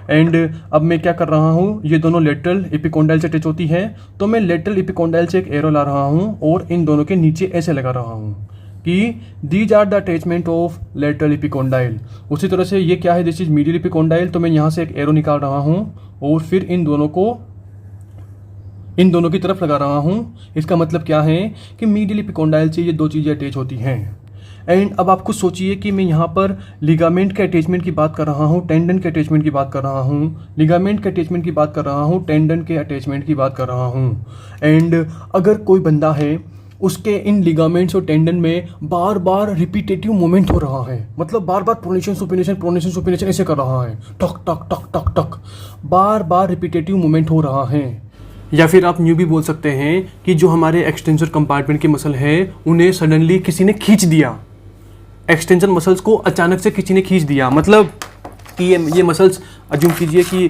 And अब मैं क्या कर रहा हूँ, ये दोनों लेटरल एपिकोंडाइल से टच होती है, तो मैं लेटरल एपिकोंडाइल से एक एरो ला रहा हूँ और इन दोनों के नीचे ऐसे लगा रहा हूँ कि these are the attachment of lateral epicondyle. उसी तरह से ये क्या है, दिस इज मीडियल एपिकोंडाइल, तो मैं यहाँ से एक एरो निकाल रहा हूँ और फिर इन दोनों की तरफ लगा रहा हूँ। इसका मतलब क्या है कि मीडियल एपिकोंडाइल से ये दो चीज़ें अटैच होती हैं। एंड अब आप खुद सोचिए कि मैं यहाँ पर लिगामेंट के अटैचमेंट की बात कर रहा हूँ, टेंडन के अटैचमेंट की बात कर रहा हूँ, लिगामेंट के अटैचमेंट की बात कर रहा हूँ, टेंडन के अटैचमेंट की बात कर रहा हूँ। एंड अगर कोई बंदा है उसके इन लिगामेंट्स और टेंडन में बार बार रिपीटेटिव मूवमेंट हो रहा है, मतलब बार बार प्रोनेशन ऐसे कर रहा है, टक टक टक टक टक, बार बार रिपीटेटिव मूवमेंट हो रहा है। या फिर आप यूँ भी बोल सकते हैं कि जो हमारे एक्सटेंसर कंपार्टमेंट के मसल है उन्हें सडनली किसी ने खींच दिया, एक्सटेंशन मसल्स को अचानक से किसी ने खींच दिया। मतलब कि ये मसल्स अज्यूम कीजिए कि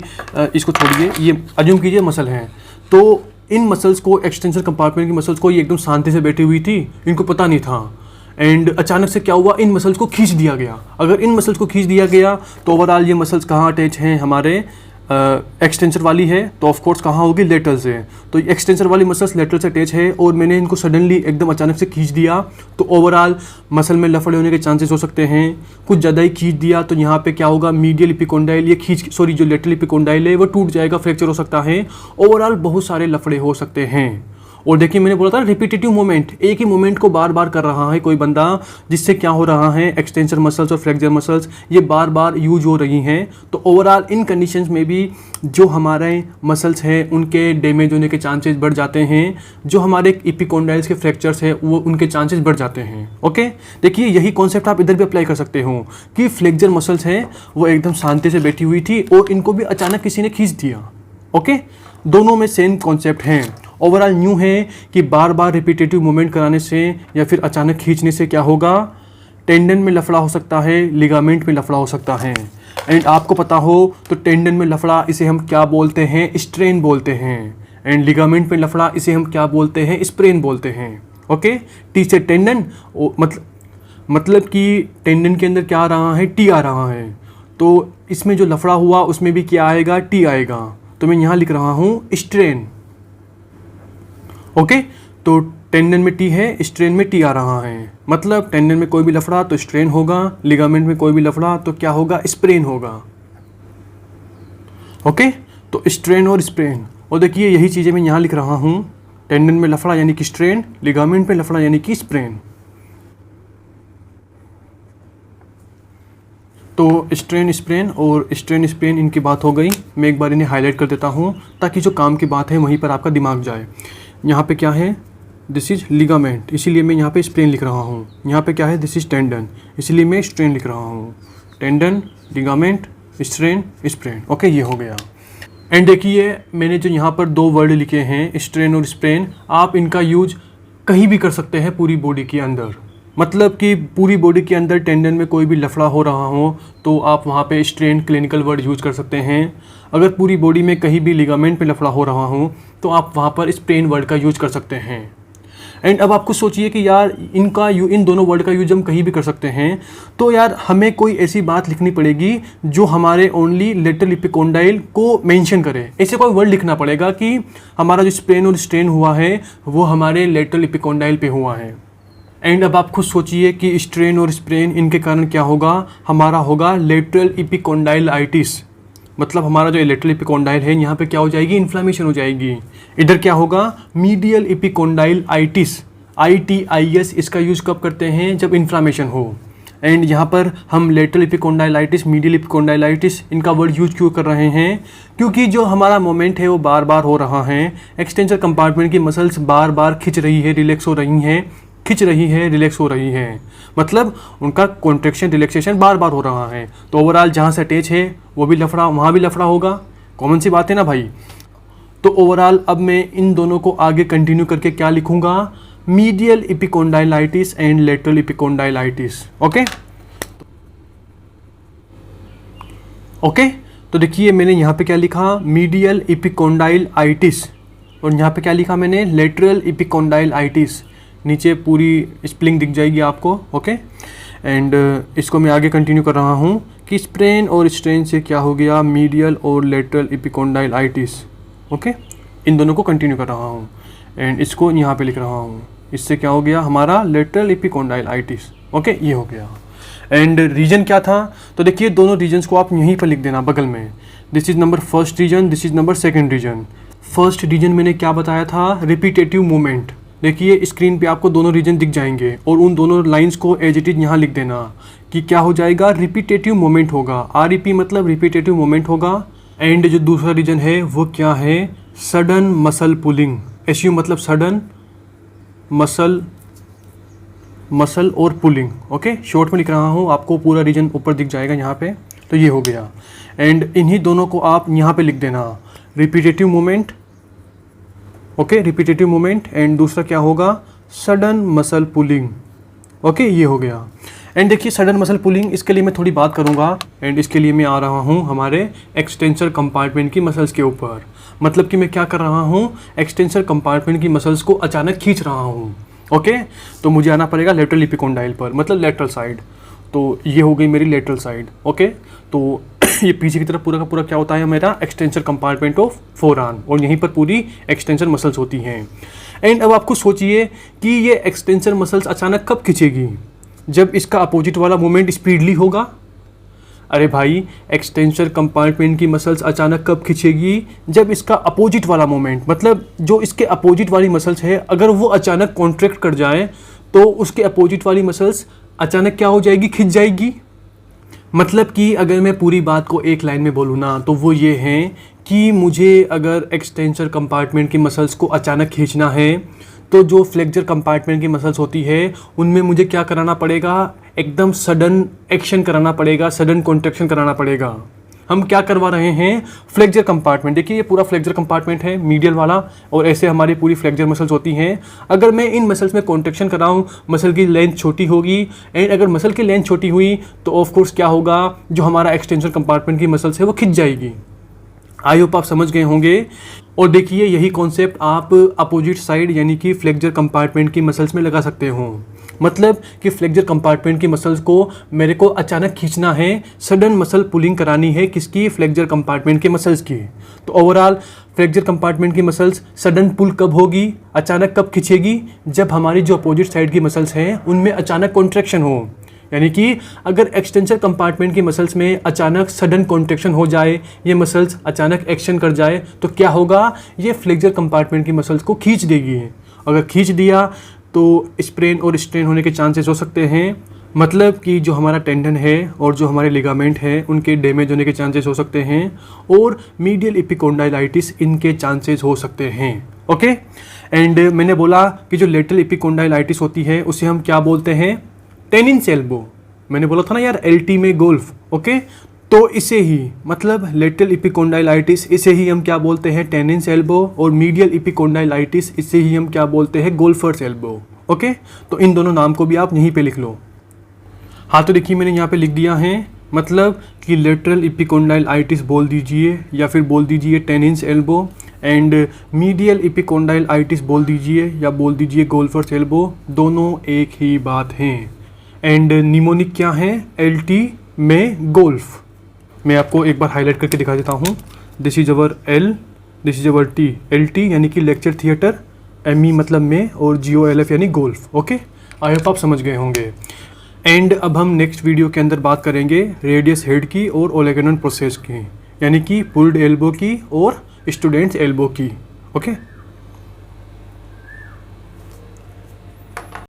इसको छोड़िए, ये अज्यूम कीजिए मसल हैं, तो इन मसल्स को, एक्सटेंशन कंपार्टमेंट की मसल्स को, ये एकदम शांति से बैठी हुई थी, इनको पता नहीं था। एंड अचानक से क्या हुआ, इन मसल्स को खींच दिया गया। अगर इन मसल्स को खींच दिया गया तो ओवरऑल ये मसल्स कहाँ अटैच हैं, हमारे एक्सटेंसर वाली है तो ऑफ कोर्स कहाँ होगी, लेटरल से। तो एक्सटेंसर वाली मसल्स लेटरल से अटैच है और मैंने इनको सडनली एकदम अचानक से खींच दिया तो ओवरऑल मसल में लफड़े होने के चांसेस हो सकते हैं। कुछ ज़्यादा ही खींच दिया तो यहाँ पे क्या होगा, मीडियल एपिकोंडाइल ये जो लेटरल एपिकोंडाइल है वो टूट जाएगा, फ्रैक्चर हो सकता है, ओवरऑल बहुत सारे लफड़े हो सकते हैं। और देखिए मैंने बोला था रिपीटेटिव मूवमेंट, एक ही मूवमेंट को बार बार कर रहा है कोई बंदा, जिससे क्या हो रहा है, एक्सटेंसर मसल्स और फ्लेक्सर मसल्स ये बार बार यूज हो रही हैं। तो ओवरऑल इन कंडीशंस में भी जो हमारे मसल्स हैं उनके डैमेज होने के चांसेस बढ़ जाते हैं, जो हमारे एपिकोंडाइल्स के फ्रैक्चर्स हैं वो उनके चांसेस बढ़ जाते हैं। ओके, देखिए यही कॉन्सेप्ट आप इधर भी अप्लाई कर सकते हो कि फ्लेक्सर मसल्स हैं वो एकदम शांति से बैठी हुई थी और इनको भी अचानक किसी ने खींच दिया। ओके, दोनों में सेम कॉन्सेप्ट हैं। ओवरऑल न्यू है कि बार बार रिपीटेटिव मूवमेंट कराने से या फिर अचानक खींचने से क्या होगा, टेंडन में लफड़ा हो सकता है, लिगामेंट में लफड़ा हो सकता है। एंड आपको पता हो तो टेंडन में लफड़ा इसे हम क्या बोलते हैं, स्ट्रेन बोलते हैं। एंड लिगामेंट में लफड़ा इसे हम क्या बोलते हैं, स्प्रेन बोलते हैं। ओके, टी से टेंडन मतलब कि टेंडन के अंदर क्या आ रहा है, टी आ रहा है, तो इसमें जो लफड़ा हुआ उसमें भी क्या आएगा, टी आएगा। तो मैं यहाँ लिख रहा हूँ स्ट्रेन। ओके, तो टेंडन में टी है, स्ट्रेन में टी आ रहा है, मतलब टेंडन में कोई भी लफड़ा तो स्ट्रेन होगा, लिगामेंट में कोई भी लफड़ा तो क्या होगा, स्प्रेन होगा। ओके, तो स्ट्रेन और स्प्रेन। और देखिए यही चीज़ें मैं यहाँ लिख रहा हूँ, टेंडन में लफड़ा यानी कि स्ट्रेन, लिगामेंट में लफड़ा यानी कि स्प्रेन। तो स्ट्रेन स्प्रेन और स्ट्रेन स्प्रेन इनकी बात हो गई। मैं एक बार इन्हें हाईलाइट कर देता हूँ ताकि जो काम की बात है वहीं पर आपका दिमाग जाए। यहाँ पे क्या है, दिस इज लिगामेंट, इसीलिए मैं यहाँ पे स्प्रेन लिख रहा हूँ। यहाँ पे क्या है, दिस इज टेंडन, इसीलिए मैं स्ट्रेन लिख रहा हूँ। Tendon, ligament, strain, sprain. Okay, ये हो गया। एंड देखिए मैंने जो यहाँ पर दो वर्ड लिखे हैं, स्ट्रेन और स्प्रेन, आप इनका यूज कहीं भी कर सकते हैं पूरी बॉडी के अंदर। मतलब कि पूरी बॉडी के अंदर टेंडन में कोई भी लफड़ा हो रहा हो तो आप वहाँ पे स्ट्रेन क्लिनिकल वर्ड यूज़ कर सकते हैं। अगर पूरी बॉडी में कहीं भी लिगामेंट पे लफड़ा हो रहा हो तो आप वहाँ पर स्प्रेन वर्ड का यूज़ कर सकते हैं। एंड अब आपको सोचिए कि यार इन दोनों वर्ड का यूज हम कहीं भी कर सकते हैं, तो यार हमें कोई ऐसी बात लिखनी पड़ेगी जो हमारे ओनली लेटरल एपिकोंडाइल को मेंशन करे। ऐसे कोई वर्ड लिखना पड़ेगा कि हमारा जो स्प्रेन और स्ट्रेन हुआ है वो हमारे लेटरल एपिकोंडाइल पे हुआ है। एंड अब आप खुद सोचिए कि स्ट्रेन और स्प्रेन इनके कारण क्या होगा, हमारा होगा लेटरल एपिकोंडाइलाइटिस। मतलब हमारा जो लेटरल एपिकोंडाइल है यहाँ पे क्या हो जाएगी, इन्फ्लामेशन हो जाएगी। इधर क्या होगा, मीडियल एपिकोंडाइलाइटिस, ITIS। इसका यूज़ कब करते हैं, जब इन्फ्लामेशन हो। एंड यहाँ पर हम लेटरल एपिकोंडाइलाइटिस, मीडियल एपिकोंडाइलाइटिस इनका वर्ड यूज क्यों कर रहे हैं, क्योंकि जो हमारा मोमेंट है वो बार बार हो रहा है। एक्सटेंसर कंपार्टमेंट की मसल्स बार बार खिंच रही है, रिलैक्स हो रही हैं, खिंच रही है, रिलैक्स हो रही है, मतलब उनका कॉन्ट्रैक्शन रिलैक्सेशन बार बार हो रहा है। तो ओवरऑल जहाँ से अटैच है वो भी लफड़ा, वहाँ भी लफड़ा होगा। कॉमन सी बात है ना भाई। तो ओवरऑल अब मैं इन दोनों को आगे कंटिन्यू करके क्या लिखूंगा, मीडियल एपिकोंडाइलाइटिस एंड लेटरल एपिकोंडाइलाइटिस। ओके, तो देखिए मैंने यहाँ पे क्या लिखा, मीडियल एपिकोंडाइलाइटिस, और यहाँ पे क्या लिखा मैंने, लेटरल एपिकोंडाइलाइटिस। नीचे पूरी स्पेलिंग दिख जाएगी आपको। ओके, एंड इसको मैं आगे कंटिन्यू कर रहा हूँ कि स्प्रेन और स्ट्रेन से क्या हो गया, मीडियल और लेटरल एपिकोंडाइलाइटिस। ओके, इन दोनों को कंटिन्यू कर रहा हूँ एंड इसको यहाँ पे लिख रहा हूँ। इससे क्या हो गया हमारा लेटरल एपिकोंडाइलाइटिस। ओके, ये हो गया। एंड रीजन क्या था, तो देखिए दोनों रीजन्स को आप यहीं पर लिख देना बगल में। This is number first reason, this is number second reason. First reason मैंने क्या बताया था, रिपीटेटिव मूवमेंट। देखिए स्क्रीन पे आपको दोनों रीजन दिख जाएंगे और उन दोनों लाइंस को एज इट इज यहाँ लिख देना कि क्या हो जाएगा, रिपीटेटिव मूवमेंट होगा। REP मतलब रिपीटेटिव मूवमेंट होगा। एंड जो दूसरा रीजन है वो क्या है, सडन मसल पुलिंग। SU मतलब सडन मसल और पुलिंग। ओके, शॉर्ट में लिख रहा हूँ, आपको पूरा रीजन ऊपर दिख जाएगा यहाँ पे। तो ये हो गया। एंड इन्हीं दोनों को आप यहाँ पे लिख देना, repetitive movement. Okay, repetitive movement and दूसरा क्या होगा, सडन मसल पुलिंग। ओके, ये हो गया। एंड देखिए सडन मसल पुलिंग, इसके लिए मैं थोड़ी बात करूँगा एंड इसके लिए मैं आ रहा हूँ हमारे एक्सटेंसर कंपार्टमेंट की मसल्स के ऊपर। मतलब कि मैं क्या कर रहा हूँ, एक्सटेंसर कंपार्टमेंट की मसल्स को अचानक खींच रहा हूँ। ओके, तो मुझे आना पड़ेगा लेटरल एपिकोंडाइल पर, मतलब लेटरल साइड। तो ये हो गई मेरी लेटरल साइड। ओके, तो ये पीछे की तरफ पूरा का पूरा क्या होता है मेरा, एक्सटेंसर कंपार्टमेंट ऑफ फोरआर्म, और यहीं पर पूरी एक्सटेंसर मसल्स होती हैं। एंड अब आपको सोचिए कि ये एक्सटेंसर मसल्स अचानक कब खिंचेगी, जब इसका अपोजिट वाला मूवमेंट स्पीडली होगा। अरे भाई, एक्सटेंसर कंपार्टमेंट की मसल्स अचानक कब खिंचेगी, जब इसका अपोजिट वाला मूवमेंट, मतलब जो इसके अपोजिट वाली मसल्स है अगर वो अचानक कॉन्ट्रैक्ट कर जाए तो उसके अपोजिट वाली मसल्स अचानक क्या हो जाएगी, खिंच जाएगी। मतलब कि अगर मैं पूरी बात को एक लाइन में बोलूँ ना, तो वो ये है कि मुझे अगर एक्सटेंसर कंपार्टमेंट की मसल्स को अचानक खींचना है तो जो फ्लेक्सर कंपार्टमेंट की मसल्स होती है उनमें मुझे क्या कराना पड़ेगा, एकदम सडन एक्शन कराना पड़ेगा, सडन कॉन्ट्रैक्शन कराना पड़ेगा। हम क्या करवा रहे हैं, फ्लेक्सर कंपार्टमेंट। देखिए ये पूरा फ्लेक्सर कंपार्टमेंट है, मीडियल वाला, और ऐसे हमारी पूरी फ्लेक्सर मसल्स होती हैं। अगर मैं इन मसल्स में कॉन्ट्रैक्शन कराऊँ, मसल की लेंथ छोटी होगी, एंड अगर मसल की लेंथ छोटी हुई तो ऑफ कोर्स क्या होगा, जो हमारा एक्सटेंसर कंपार्टमेंट की मसल्स है वो खिंच जाएगी। आई होप आप समझ गए होंगे। और देखिए यही कॉन्सेप्ट आप अपोजिट साइड यानी कि फ्लेक्सर कंपार्टमेंट की मसल्स में लगा सकते हो। मतलब कि फ्लेक्सर कंपार्टमेंट की मसल्स को मेरे को अचानक खींचना है, सडन मसल पुलिंग करानी है, किसकी, फ्लेक्सर कंपार्टमेंट के मसल्स की। तो ओवरऑल फ्लेक्सर कंपार्टमेंट की मसल्स सडन पुल कब होगी, अचानक कब खींचेगी, जब हमारी जो अपोजिट साइड की मसल्स हैं उनमें अचानक कॉन्ट्रैक्शन हो। यानी कि अगर एक्सटेंसर कंपार्टमेंट की मसल्स में अचानक सडन कॉन्ट्रैक्शन हो जाए, ये मसल्स अचानक एक्शन कर जाए, तो क्या होगा, ये फ्लेक्सर कंपार्टमेंट की मसल्स को खींच देगी। अगर खींच दिया तो स्प्रेन और स्ट्रेन होने के चांसेस हो सकते हैं। मतलब कि जो हमारा टेंडन है और जो हमारे लिगामेंट है उनके डैमेज होने के चांसेस हो सकते हैं, और मीडियल एपिकोंडाइलाइटिस इनके चांसेस हो सकते हैं। ओके, एंड मैंने बोला कि जो लेटरल एपिकोंडाइलाइटिस होती है उसे हम क्या बोलते हैं, टेनिस एल्बो। मैंने बोला था ना यार LT में गोल्फ। ओके, तो इसे ही मतलब लेटरल एपिकोंडाइलाइटिस, इसे ही हम क्या बोलते हैं, टेनिस एल्बो, और मीडियल एपिकोंडाइलाइटिस इसे ही हम क्या बोलते हैं, गोल्फर्स एल्बो। ओके, तो इन दोनों नाम को भी आप यहीं पे लिख लो। हाँ, तो देखिए मैंने यहाँ पे लिख दिया है, मतलब कि लेटरल एपिकोंडाइलाइटिस बोल दीजिए या फिर बोल दीजिए टेनिस एल्बो, एंड मीडियल एपिकोंडाइलाइटिस बोल दीजिए या बोल दीजिए गोल्फर्स एल्बो, दोनों एक ही बात हैं। एंड निमोनिक क्या है, LT में गोल्फ। मैं आपको एक बार हाईलाइट करके दिखा देता हूँ। This is our L, this is our T। LT यानी कि लेक्चर थिएटर, ME मतलब में, और GOLF यानी गोल्फ। ओके, आई होप आप समझ गए होंगे। एंड अब हम नेक्स्ट वीडियो के अंदर बात करेंगे रेडियस हेड की और ओलेगेनन प्रोसेस की, यानी कि पुल्ड एल्बो की और स्टूडेंट्स एल्बो की। ओके।